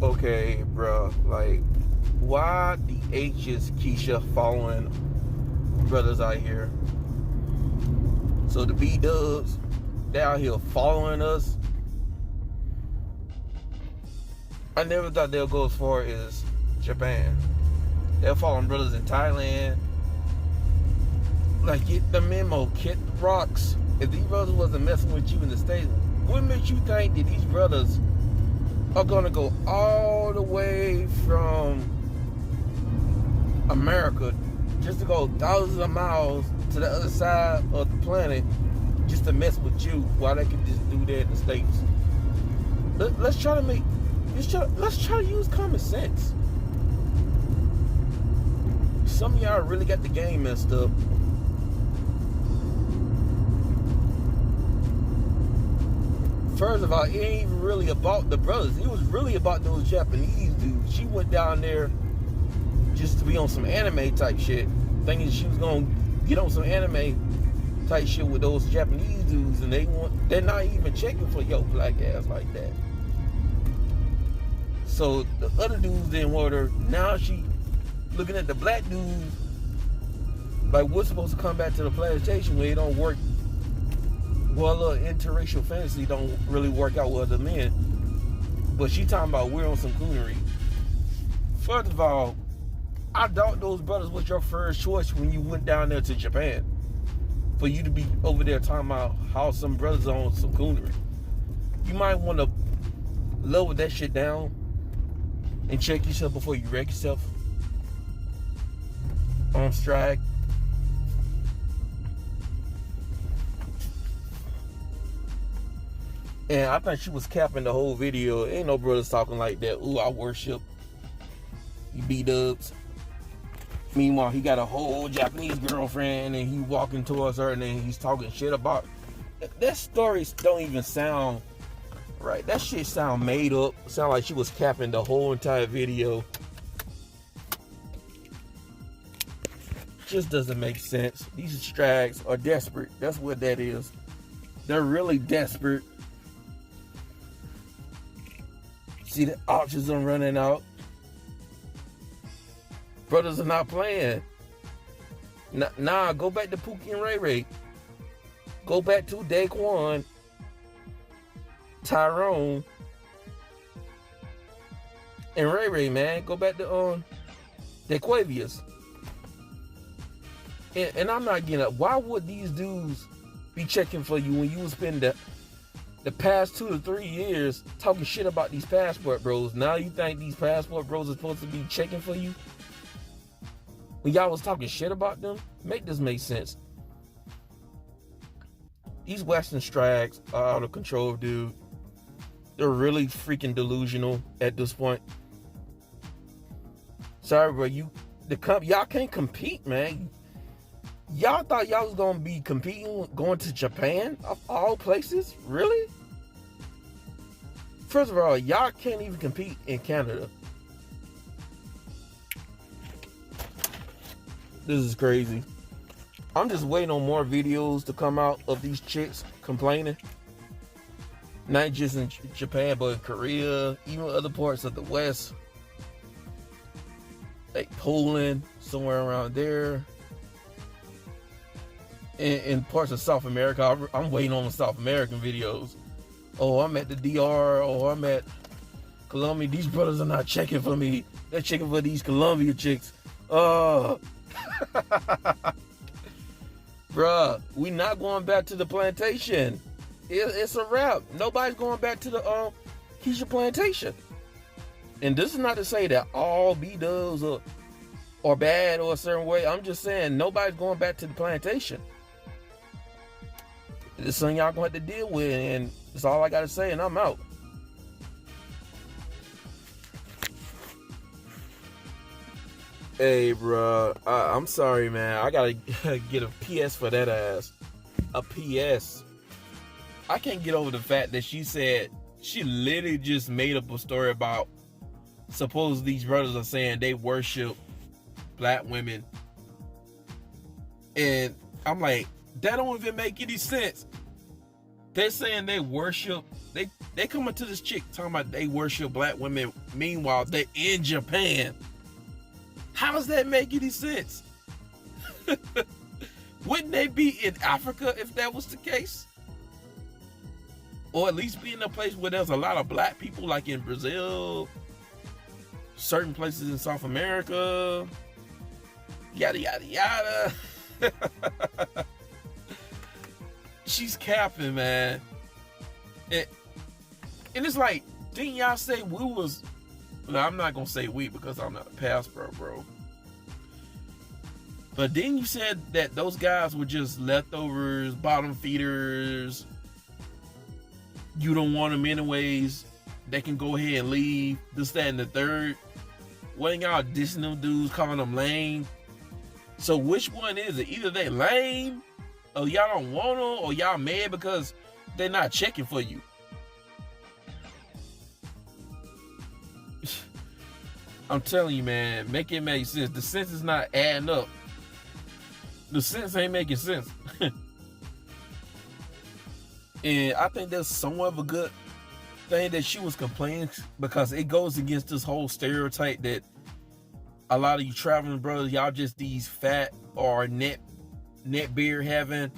Okay, bro. Like, why the H is Keisha following brothers out here? So the B Dubs, they out here following us. I never thought they'll go as far as Japan. They're following brothers in Thailand. Like, get the memo, Kit Rocks. If these brothers wasn't messing with you in the States, what makes you think that these brothers are gonna go all the way from America just to go thousands of miles to the other side of the planet just to mess with you while they can just do that in the States? Let's try to use common sense. Some of y'all really got the game messed up. First of all, it ain't even really about the brothers. It was really about those Japanese dudes. She went down there just to be on some anime type shit, thinking she was gonna get on some anime type shit with those Japanese dudes, and they're not even checking for your black ass like that. So the other dudes didn't want her. Now she looking at the black dudes like we're supposed to come back to the plantation where it don't work. Well, interracial fantasy don't really work out with other men. But she talking about we're on some coonery. First of all, I doubt those brothers was your first choice when you went down there to Japan. For you to be over there talking about how some brothers are on some coonery. You might want to lower that shit down and check yourself before you wreck yourself. On strike. And I think she was capping the whole video. Ain't no brothers talking like that. Ooh, I worship you B-dubs. Meanwhile, he got a whole Japanese girlfriend and he walking towards her and then he's talking shit about that. Stories don't even sound right. That shit sound made up. Sound like she was capping the whole entire video. Just doesn't make sense. These strags are desperate. That's what that is. They're really desperate. See, the options are running out. Brothers are not playing. Nah, go back to Pookie and Ray Ray. Go back to Daquan, Tyrone, and Ray Ray, man. Go back to Daquavius. And I'm not getting up. Why would these dudes be checking for you when you would spend the past 2 to 3 years talking shit about these passport bros? Now you think these passport bros are supposed to be checking for you? When y'all was talking shit about them? Make this make sense. These Western strags are out of control, dude. They're really freaking delusional at this point. Sorry, bro. Y'all can't compete, man. Y'all thought y'all was gonna be competing, going to Japan of all places? Really? First of all, y'all can't even compete in Canada. This is crazy. I'm just waiting on more videos to come out of these chicks complaining. Not just in Japan, but in Korea, even other parts of the West. Like Poland, somewhere around there. In parts of South America. I'm waiting on the South American videos. Oh, I'm at the DR. Oh, I'm at Colombia. These brothers are not checking for me. They're checking for these Colombia chicks. Bruh, we not going back to the plantation. It's a wrap. Nobody's going back to the Keisha plantation. And this is not to say that all B-dubs are bad or a certain way. I'm just saying nobody's going back to the plantation. This is something y'all gonna have to deal with, and that's all I gotta say, and I'm out. Hey, bro, I'm sorry, man. I gotta get a PS for that ass. A PS. I can't get over the fact that she said she literally just made up a story about suppose these brothers are saying they worship black women. And I'm like, that don't even make any sense. They're saying they worship, they coming to this chick talking about they worship black women. Meanwhile, they're in Japan. How does that make any sense? Wouldn't they be in Africa if that was the case? Or at least be in a place where there's a lot of black people, like in Brazil, certain places in South America, yada, yada, yada. She's capping, man. And it's like, didn't y'all say we was... No, I'm not going to say we because I'm not a pastor, bro. But then you said that those guys were just leftovers, bottom feeders. You don't want them anyways. They can go ahead and leave. This, that, and the third. Wasn't y'all dissing them dudes, calling them lame? So which one is it? Either they lame, or y'all don't want them, or y'all mad because they're not checking for you. I'm telling you, man, make it make sense. The sense is not adding up. The sense ain't making sense. And I think that's somewhat of a good thing that she was complaining, because it goes against this whole stereotype that a lot of you traveling brothers, y'all just these fat or net beard having,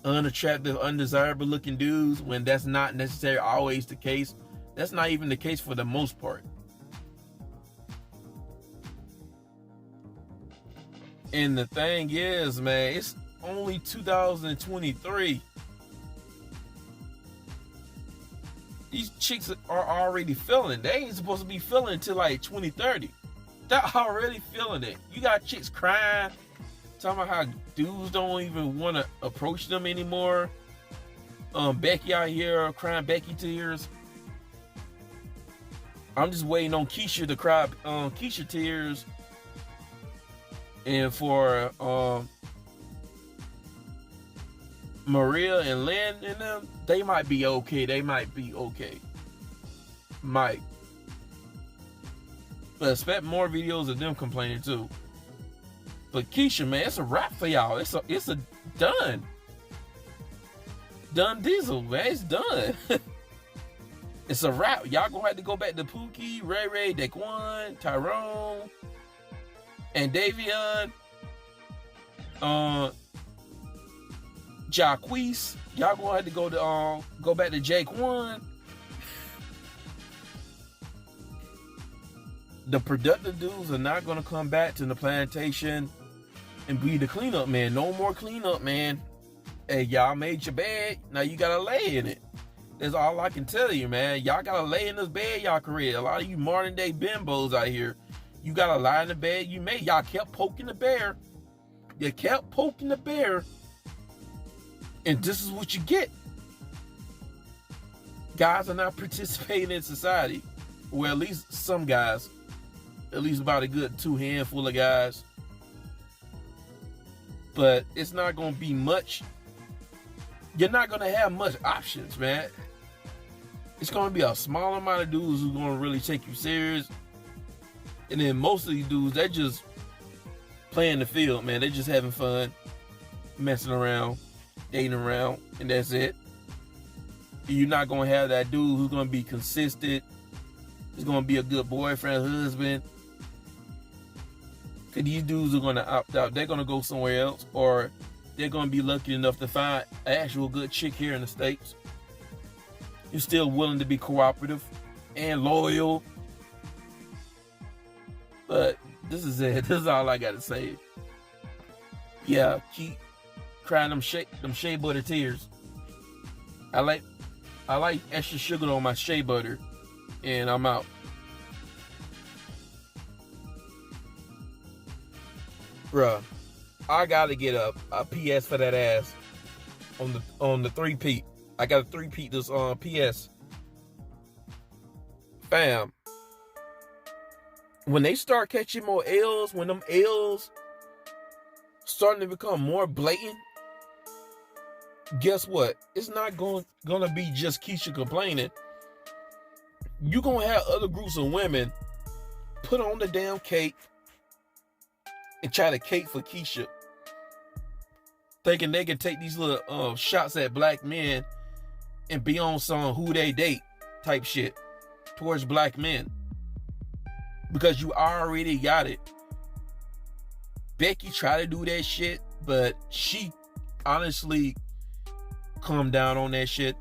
unattractive, undesirable looking dudes, when that's not necessarily always the case. That's not even the case for the most part. And the thing is, man, it's only 2023. These chicks are already feeling. They ain't supposed to be feeling until like 2030. They're already feeling it. You got chicks crying, talking about how dudes don't even want to approach them anymore. Becky out here crying Becky tears. I'm just waiting on Keisha to cry Keisha tears. And for Maria and Lynn and them, they might be okay. They might be okay. Might. But expect more videos of them complaining too. But Keisha, man, it's a wrap for y'all. It's a done. Done Diesel, man. It's done. It's a wrap. Y'all gonna have to go back to Pookie, Ray Ray, Daquan, Tyrone, and Davion, Jacquees. Y'all gonna have to go back to Jaquan. The productive dudes are not gonna come back to the plantation and be the cleanup man. No more cleanup man. Hey, y'all made your bed. Now you gotta lay in it. That's all I can tell you, man. Y'all gotta lay in this bed y'all created. A lot of you modern day bimbos out here, you gotta lie in the bed you made. Y'all kept poking the bear. You kept poking the bear. And this is what you get. Guys are not participating in society. Well, at least some guys. At least about a good 2 handful of guys. But it's not going to be much. You're not going to have much options, man. It's going to be a small amount of dudes who's going to really take you serious. And then most of these dudes, they're just playing the field, man. They're just having fun, messing around, dating around, and that's it. You're not going to have that dude who's going to be consistent. He's going to be a good boyfriend, husband. Because these dudes are going to opt out. They're going to go somewhere else, or they're going to be lucky enough to find an actual good chick here in the States. You're still willing to be cooperative and loyal. But this is it. This is all I got to say. Yeah, keep crying them shea butter tears. I like extra sugar on my shea butter. And I'm out. Bruh, I gotta get a PS for that ass on the 3-peat. I got a 3-peat this PS. Fam, when they start catching more L's, when them L's starting to become more blatant, guess what? It's not gonna be just Keisha complaining. You're gonna have other groups of women put on the damn cake and try to cake for Keisha, thinking they can take these little shots at black men and be on some who they date type shit towards black men. Because you already got it. Becky tried to do that shit, but she honestly calmed down on that shit.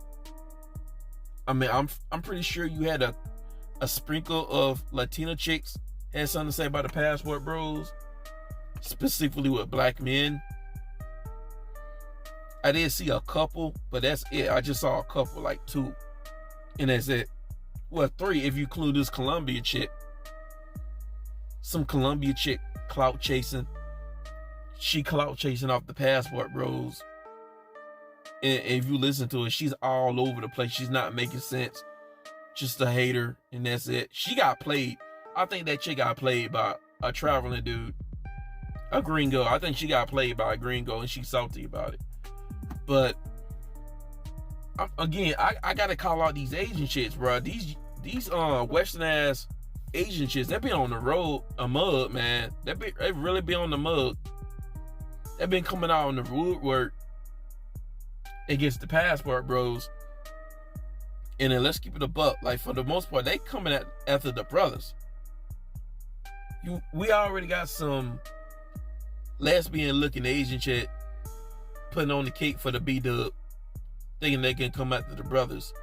I mean, I'm pretty sure you had a sprinkle of Latina chicks had something to say about the Passport Bros, specifically with black men. I did see a couple, but that's it. I just saw a couple, like 2. And that's it. Well, 3 if you include this Columbia chick. Some Columbia chick clout chasing. She clout chasing off the Passport Bros. And if you listen to it, she's all over the place. She's not making sense. Just a hater, and that's it. She got played. I think that chick got played by a traveling dude. A gringo. I think she got played by a gringo, and she's salty about it. But again, I gotta call out these Asian chicks, bro. These Western ass Asian chicks, they be on the road a mug, man. They really be on the mug. They been coming out on the woodwork against the Passport Bros. And then let's keep it a buck. Like, for the most part, they coming after the brothers. We already got some lesbian looking Asian chick putting on the cake for the B-dub, thinking they can come after the brothers.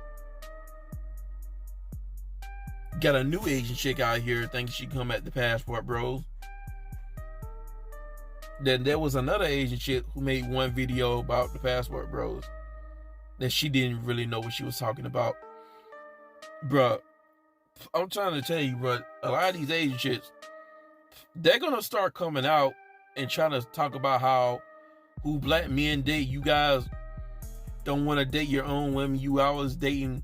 Got a new Asian chick out here thinking she come at the Passport Bros. Then there was another Asian chick who made one video about the Passport Bros that she didn't really know what she was talking about. Bruh, I'm trying to tell you, bruh, a lot of these Asian chicks, they're gonna start coming out and trying to talk about how who black men date. You guys don't want to date your own women. You always dating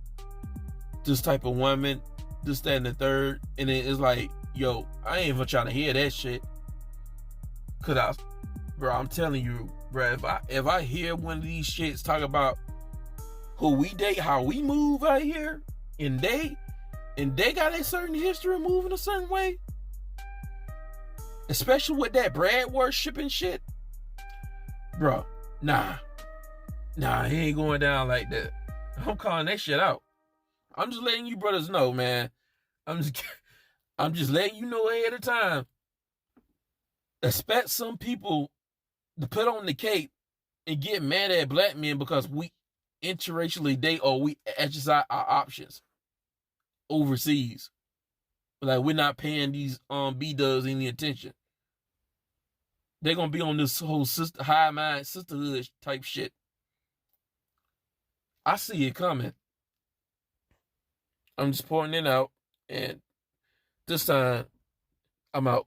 this type of woman, this, that, and the third. And then it's like, yo, I ain't even trying to hear that shit. Cause I'm telling you, bro, if I hear one of these shits talk about who we date, how we move out here, and they got a certain history of moving a certain way, especially with that Brad worshiping shit, bro, nah, he ain't going down like that. I'm calling that shit out. I'm just letting you brothers know, man. I'm just letting you know ahead of time. Expect some people to put on the cape and get mad at black men because we interracially date or we exercise our options overseas. Like, we're not paying these B-dubs any attention. They're gonna be on this whole high mind sisterhood type shit. I see it coming. I'm just pointing it out, and this time I'm out.